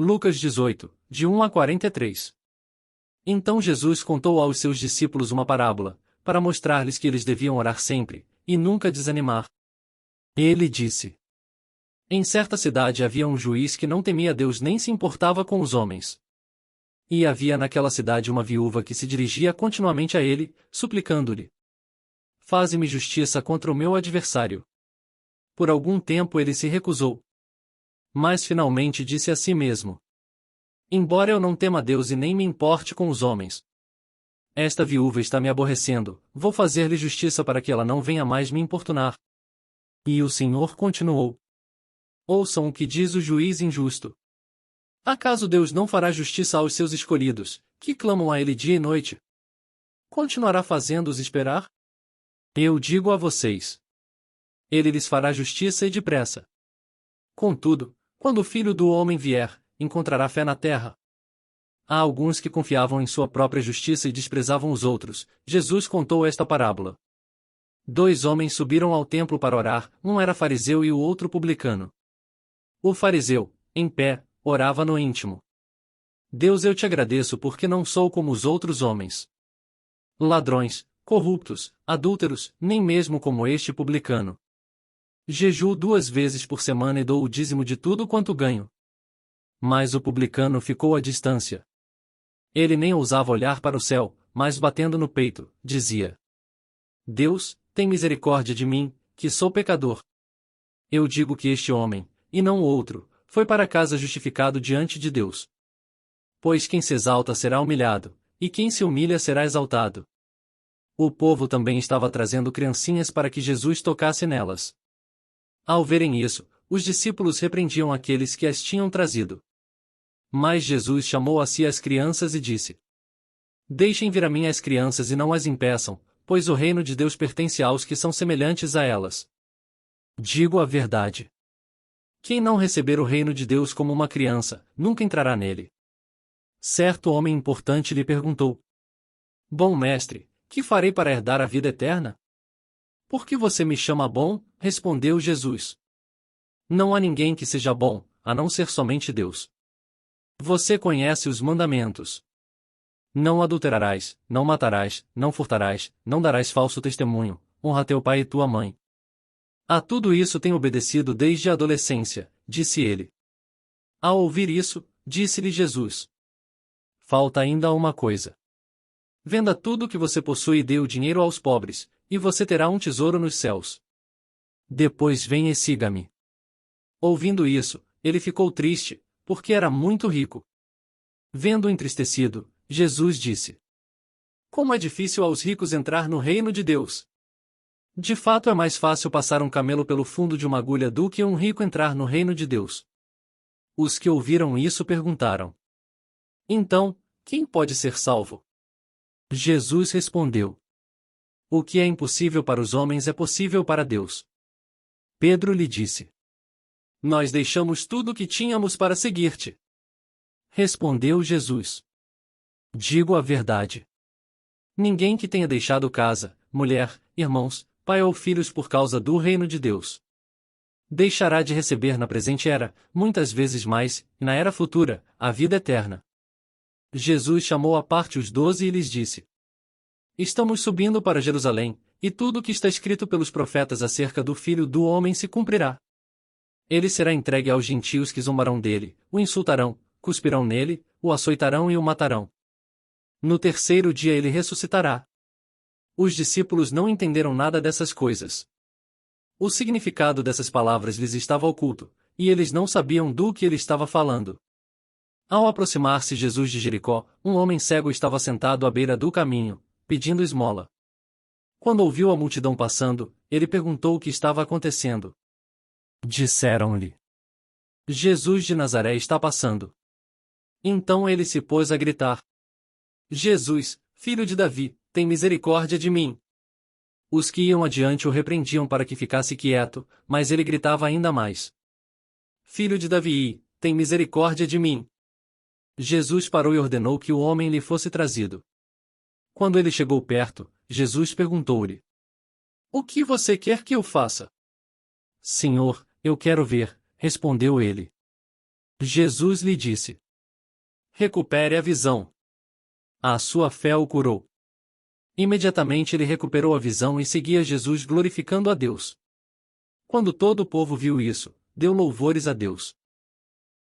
Lucas 18, de 1 a 43. Então Jesus contou aos seus discípulos uma parábola, para mostrar-lhes que eles deviam orar sempre, e nunca desanimar. Ele disse: Em certa cidade havia um juiz que não temia Deus nem se importava com os homens. E havia naquela cidade uma viúva que se dirigia continuamente a ele, suplicando-lhe: Faze-me justiça contra o meu adversário. Por algum tempo ele se recusou. Mas finalmente disse a si mesmo: Embora eu não tema Deus e nem me importe com os homens, esta viúva está me aborrecendo, vou fazer-lhe justiça para que ela não venha mais me importunar. E o Senhor continuou: Ouçam o que diz o juiz injusto. Acaso Deus não fará justiça aos seus escolhidos, que clamam a Ele dia e noite? Continuará fazendo-os esperar? Eu digo a vocês: Ele lhes fará justiça e depressa. Contudo, quando o Filho do Homem vier, encontrará fé na terra? Há alguns que confiavam em sua própria justiça e desprezavam os outros. Jesus contou esta parábola. 2 homens subiram ao templo para orar, um era fariseu e o outro publicano. O fariseu, em pé, orava no íntimo: Deus, eu te agradeço porque não sou como os outros homens, ladrões, corruptos, adúlteros, nem mesmo como este publicano. Jejuo 2 vezes por semana e dou o dízimo de tudo quanto ganho. Mas o publicano ficou à distância. Ele nem ousava olhar para o céu, mas batendo no peito, dizia: Deus, tem misericórdia de mim, que sou pecador. Eu digo que este homem, e não o outro, foi para casa justificado diante de Deus. Pois quem se exalta será humilhado, e quem se humilha será exaltado. O povo também estava trazendo criancinhas para que Jesus tocasse nelas. Ao verem isso, os discípulos repreendiam aqueles que as tinham trazido. Mas Jesus chamou a si as crianças e disse: Deixem vir a mim as crianças e não as impeçam, pois o reino de Deus pertence aos que são semelhantes a elas. Digo a verdade: quem não receber o reino de Deus como uma criança, nunca entrará nele. Certo homem importante lhe perguntou: Bom mestre, que farei para herdar a vida eterna? Por que você me chama bom? Respondeu Jesus. Não há ninguém que seja bom, a não ser somente Deus. Você conhece os mandamentos: Não adulterarás, não matarás, não furtarás, não darás falso testemunho, honra teu pai e tua mãe. A tudo isso tenho obedecido desde a adolescência, disse ele. Ao ouvir isso, disse-lhe Jesus: Falta ainda uma coisa. Venda tudo o que você possui e dê o dinheiro aos pobres, e você terá um tesouro nos céus. Depois venha e siga-me. Ouvindo isso, ele ficou triste, porque era muito rico. Vendo-o entristecido, Jesus disse: Como é difícil aos ricos entrar no reino de Deus! De fato é mais fácil passar um camelo pelo fundo de uma agulha do que um rico entrar no reino de Deus. Os que ouviram isso perguntaram: Então, quem pode ser salvo? Jesus respondeu: O que é impossível para os homens é possível para Deus. Pedro lhe disse: Nós deixamos tudo o que tínhamos para seguir-te. Respondeu Jesus: Digo a verdade. Ninguém que tenha deixado casa, mulher, irmãos, pai ou filhos por causa do reino de Deus, deixará de receber na presente era, muitas vezes mais, e na era futura, a vida eterna. Jesus chamou à parte os 12 e lhes disse: Estamos subindo para Jerusalém, e tudo o que está escrito pelos profetas acerca do Filho do Homem se cumprirá. Ele será entregue aos gentios que zombarão dele, o insultarão, cuspirão nele, o açoitarão e o matarão. No terceiro dia ele ressuscitará. Os discípulos não entenderam nada dessas coisas. O significado dessas palavras lhes estava oculto, e eles não sabiam do que ele estava falando. Ao aproximar-se Jesus de Jericó, um homem cego estava sentado à beira do caminho, pedindo esmola. Quando ouviu a multidão passando, ele perguntou o que estava acontecendo. Disseram-lhe: Jesus de Nazaré está passando. Então ele se pôs a gritar: Jesus, filho de Davi, tem misericórdia de mim. Os que iam adiante o repreendiam para que ficasse quieto, mas ele gritava ainda mais: Filho de Davi, tem misericórdia de mim. Jesus parou e ordenou que o homem lhe fosse trazido. Quando ele chegou perto, Jesus perguntou-lhe: O que você quer que eu faça? Senhor, eu quero ver, respondeu ele. Jesus lhe disse: recupere a visão. A sua fé o curou. Imediatamente ele recuperou a visão e seguia Jesus glorificando a Deus. Quando todo o povo viu isso, deu louvores a Deus.